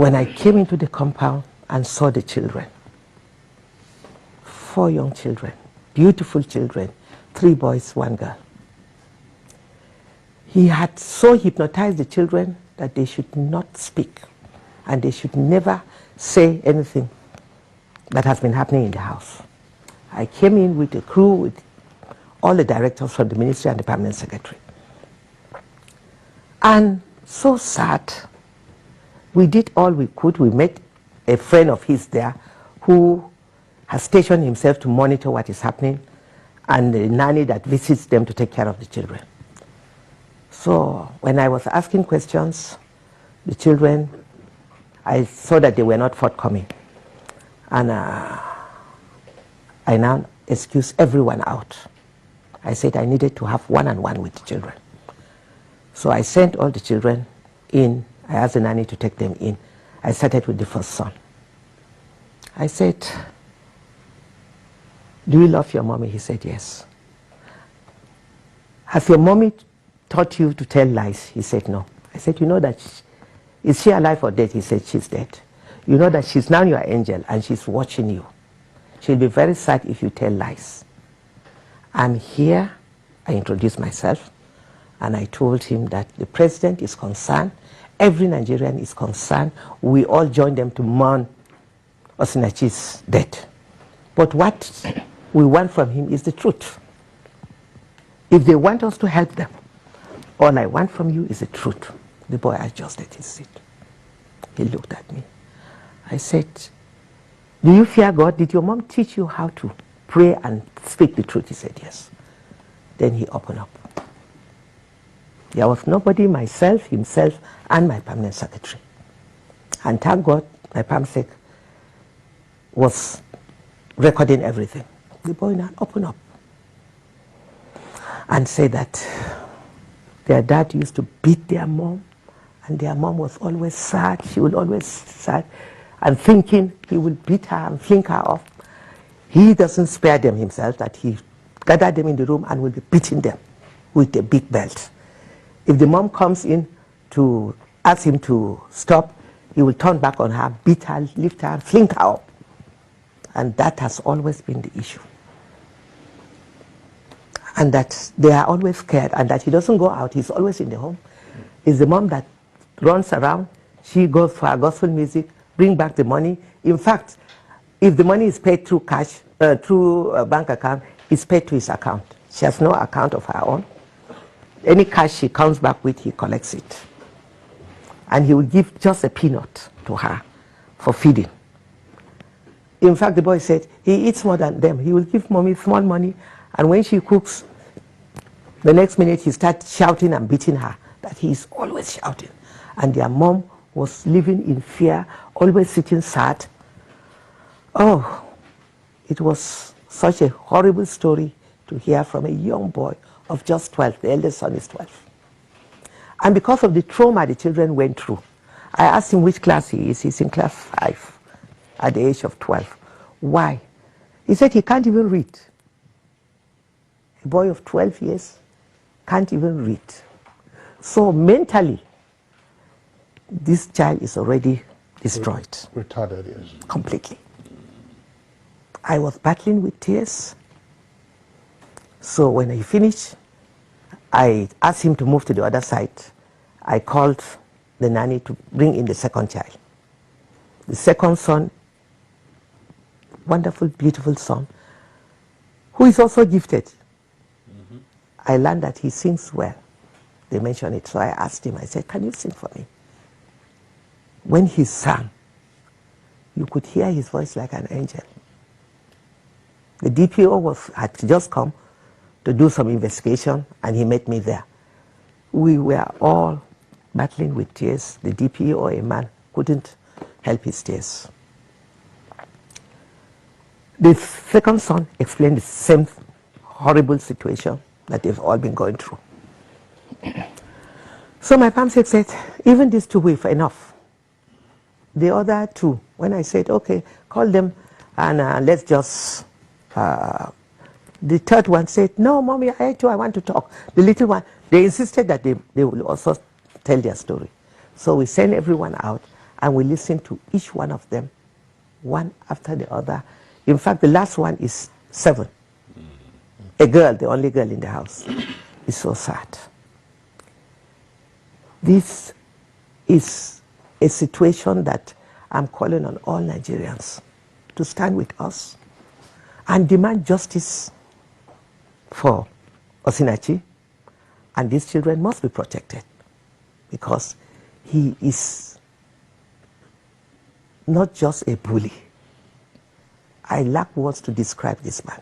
When I came into the compound and saw the children, 4 young children, beautiful children, 3 boys, 1 girl. He had so hypnotized the children that they should not speak and they should never say anything that has been happening in the house. I came in with a crew, with all the directors from the ministry and the permanent secretary. And so sad. We did all we could. We met a friend of his there who has stationed himself to monitor what is happening, and the nanny that visits them to take care of the children. So when I was asking questions, the children, I saw that they were not forthcoming. And I now excused everyone out. I said I needed to have one-on-one with the children. So I sent all the children in. I asked the nanny to take them in. I started with the first son. I said, "Do you love your mommy?" He said, "Yes." "Has your mommy taught you to tell lies?" He said, "No." I said, "You know that, is she alive or dead?" He said, "She's dead." "You know that she's now your angel and she's watching you. She'll be very sad if you tell lies." I'm here. I introduced myself and I told him that the president is concerned, every Nigerian is concerned. We all join them to mourn Osinachi's death. But what we want from him is the truth. If they want us to help them, all I want from you is the truth. The boy adjusted his seat. He looked at me. I said, "Do you fear God? Did your mom teach you how to pray and speak the truth?" He said, "Yes." Then he opened up. There was nobody, myself, himself, and my permanent secretary. And thank God, my permanent secretary was recording everything. The boy now opened up and said that their dad used to beat their mom, and their mom was always sad. She would always sad and thinking he would beat her and fling her off. He doesn't spare them himself, that he gathered them in the room and will be beating them with a big belt. If the mom comes in to ask him to stop, he will turn back on her, beat her, lift her, fling her up. And that has always been the issue. And that they are always scared, and that he doesn't go out, he's always in the home. It's the mom that runs around. She goes for her gospel music, bring back the money. In fact, if the money is paid through cash, through a bank account, it's paid to his account. She has no account of her own. Any cash she comes back with, he collects it. And he will give just a peanut to her for feeding. In fact, the boy said he eats more than them. He will give mommy small money, and when she cooks, the next minute he starts shouting and beating her, that he is always shouting. And their mom was living in fear, always sitting sad. Oh, it was such a horrible story to hear from a young boy of just 12. The eldest son is 12. And because of the trauma the children went through, I asked him which class he is. He's in class 5 at the age of 12. Why? He said he can't even read. A boy of 12 years can't even read. So mentally, this child is already destroyed. Retarded, yes. Completely. I was battling with tears. So when he finished, I asked him to move to the other side. I called the nanny to bring in the second child. The second son, wonderful, beautiful son, who is also gifted. Mm-hmm. I learned that he sings well. They mentioned it, so I asked him, I said, "Can you sing for me?" When he sang, you could hear his voice like an angel. The DPO had just come to do some investigation, and he met me there. We were all battling with tears. The DPO, a man, couldn't help his tears. The second son explained the same horrible situation that they've all been going through. So my pamsec said, even these two were enough. The other two, when I said, okay, call them and let's just... the third one said, "No, mommy, I want to talk." The little one, they insisted that they will also tell their story. So we sent everyone out, and we listen to each one of them, one after the other. In fact, the last one is 7. A girl, the only girl in the house. It's so sad. This is a situation that I'm calling on all Nigerians to stand with us and demand justice for Osinachi, and these children must be protected because he is not just a bully. I lack words to describe this man.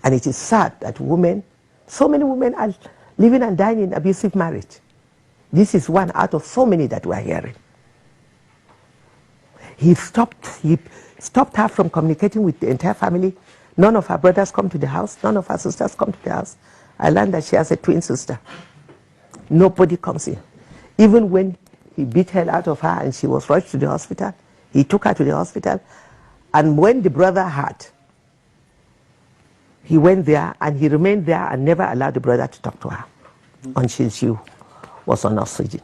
And it is sad that women, so many women are living and dying in abusive marriage. This is one out of so many that we are hearing. He stopped her from communicating with the entire family. None of her brothers come to the house. None of her sisters come to the house. I learned that she has a twin sister. Nobody comes in. Even when he beat hell out of her and she was rushed to the hospital, he took her to the hospital. And when the brother had, he went there and he remained there and never allowed the brother to talk to her until she was on oxygen.